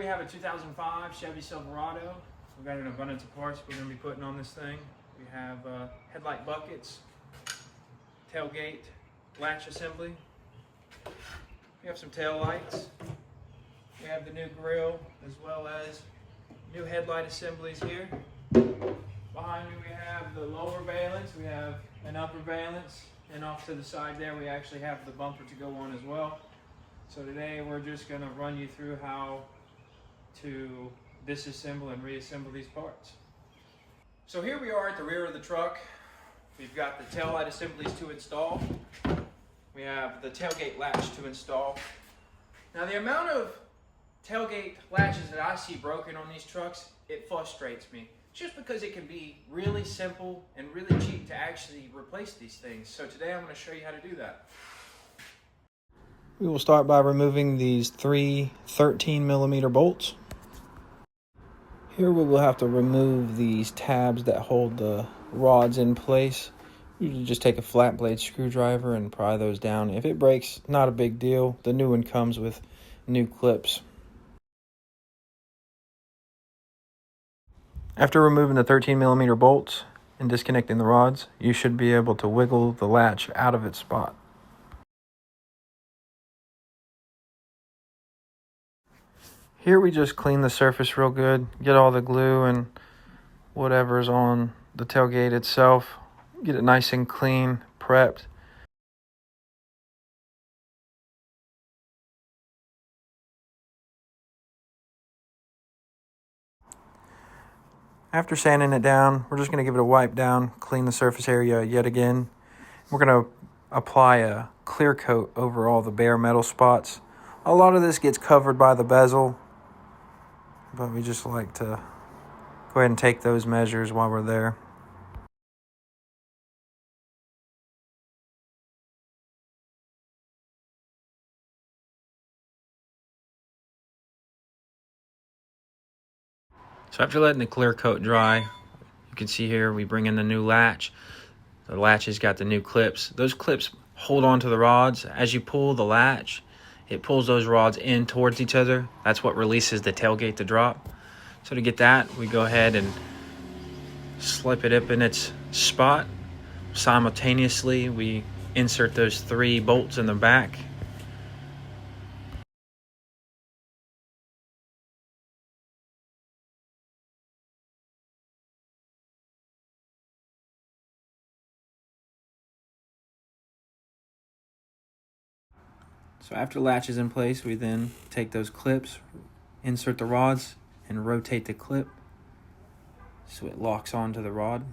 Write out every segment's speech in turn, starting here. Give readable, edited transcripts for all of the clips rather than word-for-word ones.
have a 2005 Chevy Silverado. We've got an abundance of parts we're going to be putting on this thing. We have headlight buckets, tailgate latch assembly. We have some tail lights. We have the new grille as well as new headlight assemblies here. Behind me we have the lower valence, we have an upper valence, and off to the side there we actually have the bumper to go on as well. So today we're just going to run you through how to disassemble and reassemble these parts. So here we are at the rear of the truck. We've got the taillight assemblies to install. We have the tailgate latch to install. Now the amount of tailgate latches that I see broken on these trucks, it frustrates me. Just because it can be really simple and really cheap to actually replace these things. So today I'm going to show you how to do that. We will start by removing these three 13mm bolts. Here we will have to remove these tabs that hold the rods in place. You just take a flat blade screwdriver and pry those down. If it breaks, not a big deal. The new one comes with new clips. After removing the 13mm bolts and disconnecting the rods, you should be able to wiggle the latch out of its spot. Here we just clean the surface real good, get all the glue and whatever's on the tailgate itself, get it nice and clean, prepped. After sanding it down, we're just going to give it a wipe down, clean the surface area yet again. We're going to apply a clear coat over all the bare metal spots. A lot of this gets covered by the bezel, but we just like to go ahead and take those measures while we're there. So after letting the clear coat dry, you can see here we bring in the new latch. The latch has got the new clips. Those clips hold on to the rods. As you pull the latch, it pulls those rods in towards each other. That's what releases the tailgate to drop. So to get that, we go ahead and slip it up in its spot. Simultaneously, we insert those 3 bolts in the back. So after the latch is in place, we then take those clips, insert the rods, and rotate the clip so it locks onto the rod.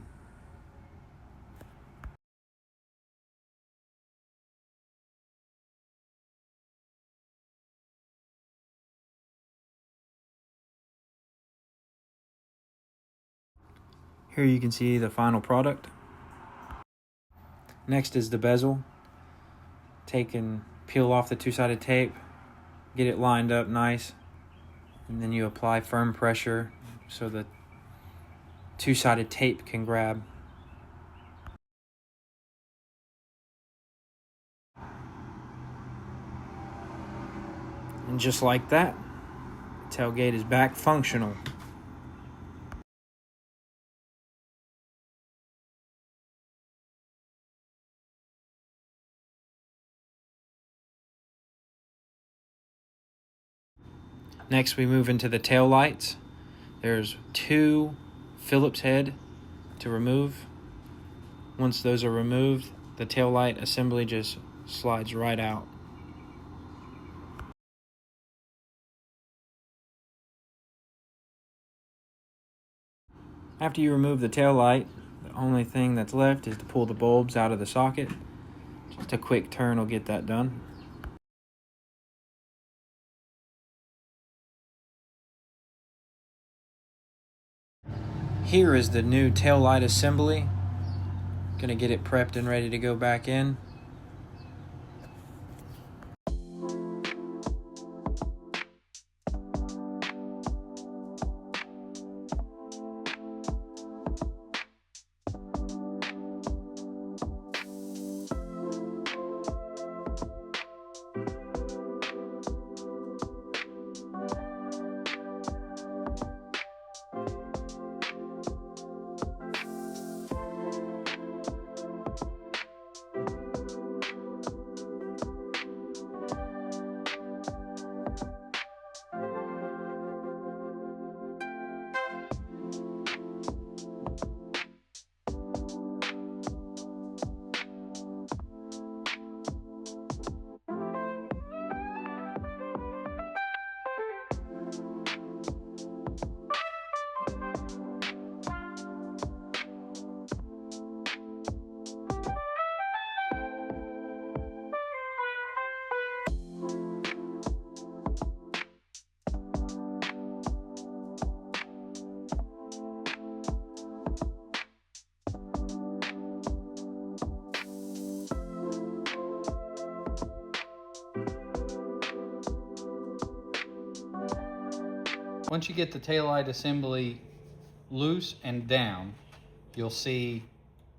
Here you can see the final product. Next is the bezel. Take and peel off the 2-sided tape, get it lined up nice, and then you apply firm pressure so the 2-sided tape can grab. And just like that, the tailgate is back functional. Next we move into the tail lights. There's 2 Phillips head to remove. Once those are removed, the tail light assembly just slides right out. After you remove the tail light, the only thing that's left is to pull the bulbs out of the socket. Just a quick turn will get that done. Here is the new tail light assembly. Gonna get it prepped and ready to go back in. Once you get the taillight assembly loose and down, you'll see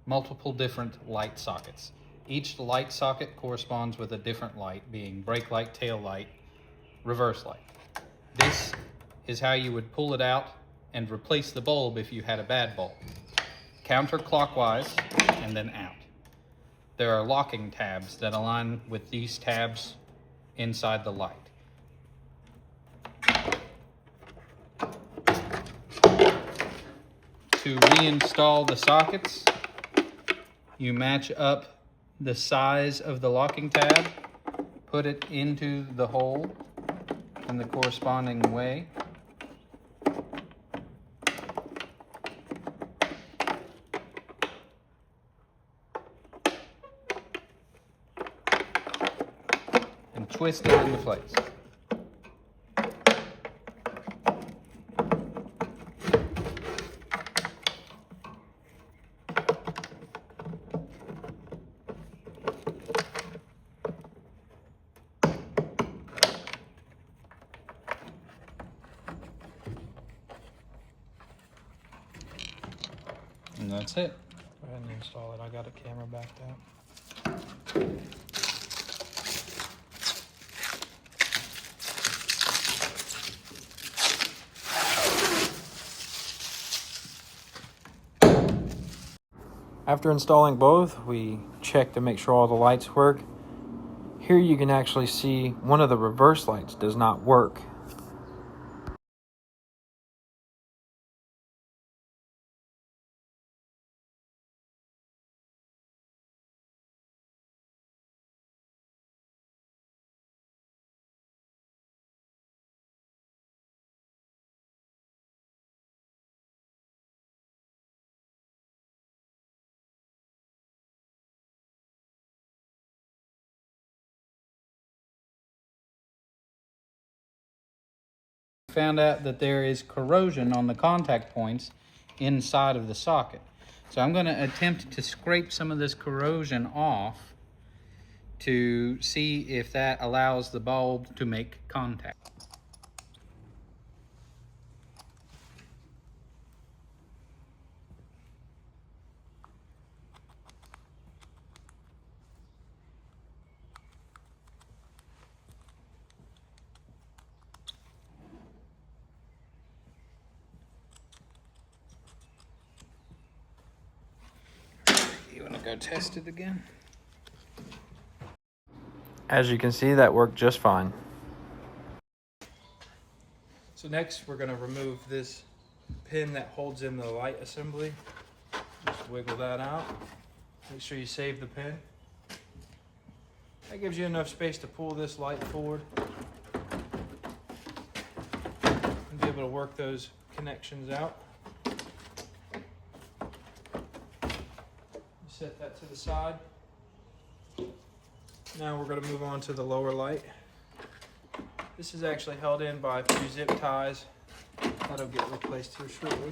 multiple different light sockets. Each light socket corresponds with a different light, being brake light, tail light, reverse light. This is how you would pull it out and replace the bulb if you had a bad bulb. Counterclockwise and then out. There are locking tabs that align with these tabs inside the light. To reinstall the sockets, you match up the size of the locking tab, put it into the hole in the corresponding way. And twist it into place. And that's it. Go ahead and install it. I got a camera backed out. After installing both, we check to make sure all the lights work. Here you can actually see one of the reverse lights does not work. Found out that there is corrosion on the contact points inside of the socket. So I'm going to attempt to scrape some of this corrosion off to see if that allows the bulb to make contact. You want to go test it again? As you can see, that worked just fine. So next we're going to remove this pin that holds in the light assembly. Just wiggle that out. Make sure you save the pin. That gives you enough space to pull this light forward and be able to work those connections out. Set that to the side. Now we're going to move on to the lower light. This is actually held in by a few zip ties. That'll get replaced here shortly.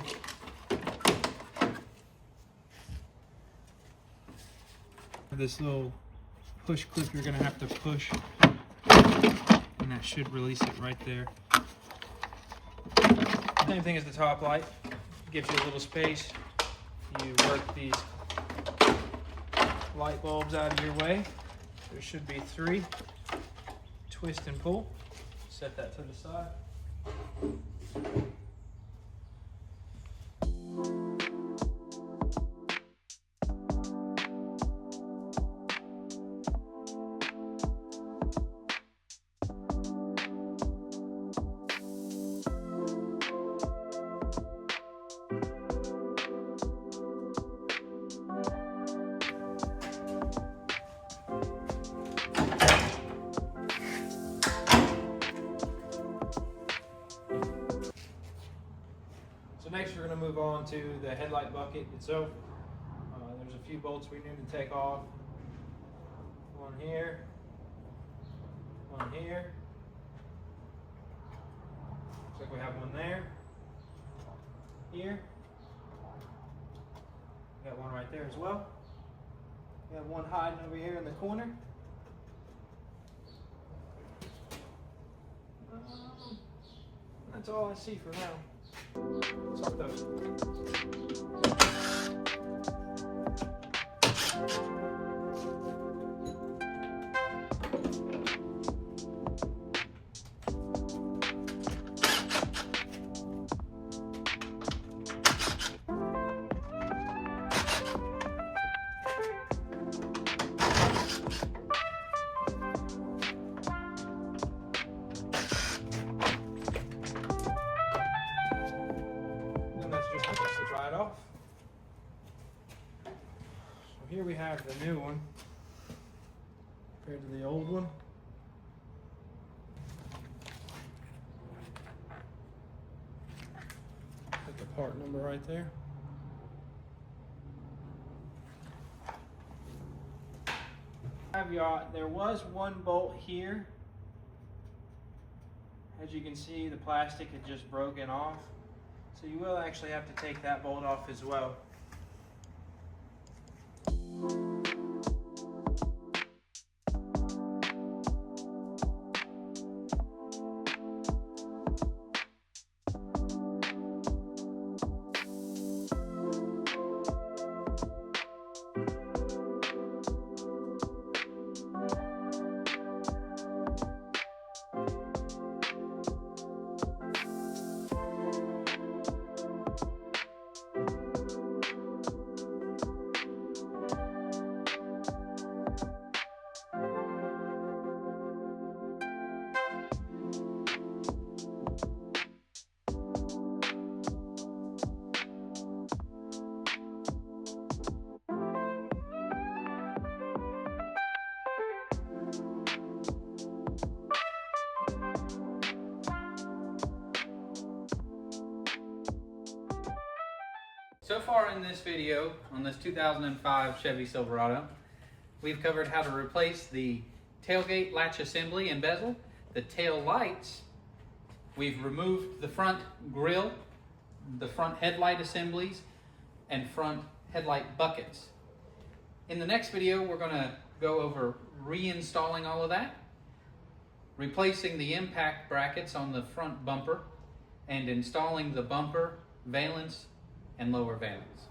This little push clip you're going to have to push, and that should release it right there. Same thing as the top light. Gives you a little space. You work these light bulbs out of your way. There should be 3. Twist and pull. Set that to the side. Next we're going to move on to the headlight bucket itself. There's a few bolts we need to take off. One here. One here. Looks like we have one there. Here. We got one right there as well. We have one hiding over here in the corner. That's all I see for now. What's up though? To dry it off. So here we have the new one compared to the old one. Put the part number right there. Caveat, there was one bolt here. As you can see, the plastic had just broken off. So you will actually have to take that bolt off as well. So far in this video, on this 2005 Chevy Silverado, we've covered how to replace the tailgate latch assembly and bezel, the tail lights. We've removed the front grille, the front headlight assemblies, and front headlight buckets. In the next video, we're going to go over reinstalling all of that, replacing the impact brackets on the front bumper, and installing the bumper, valence, and lower valence.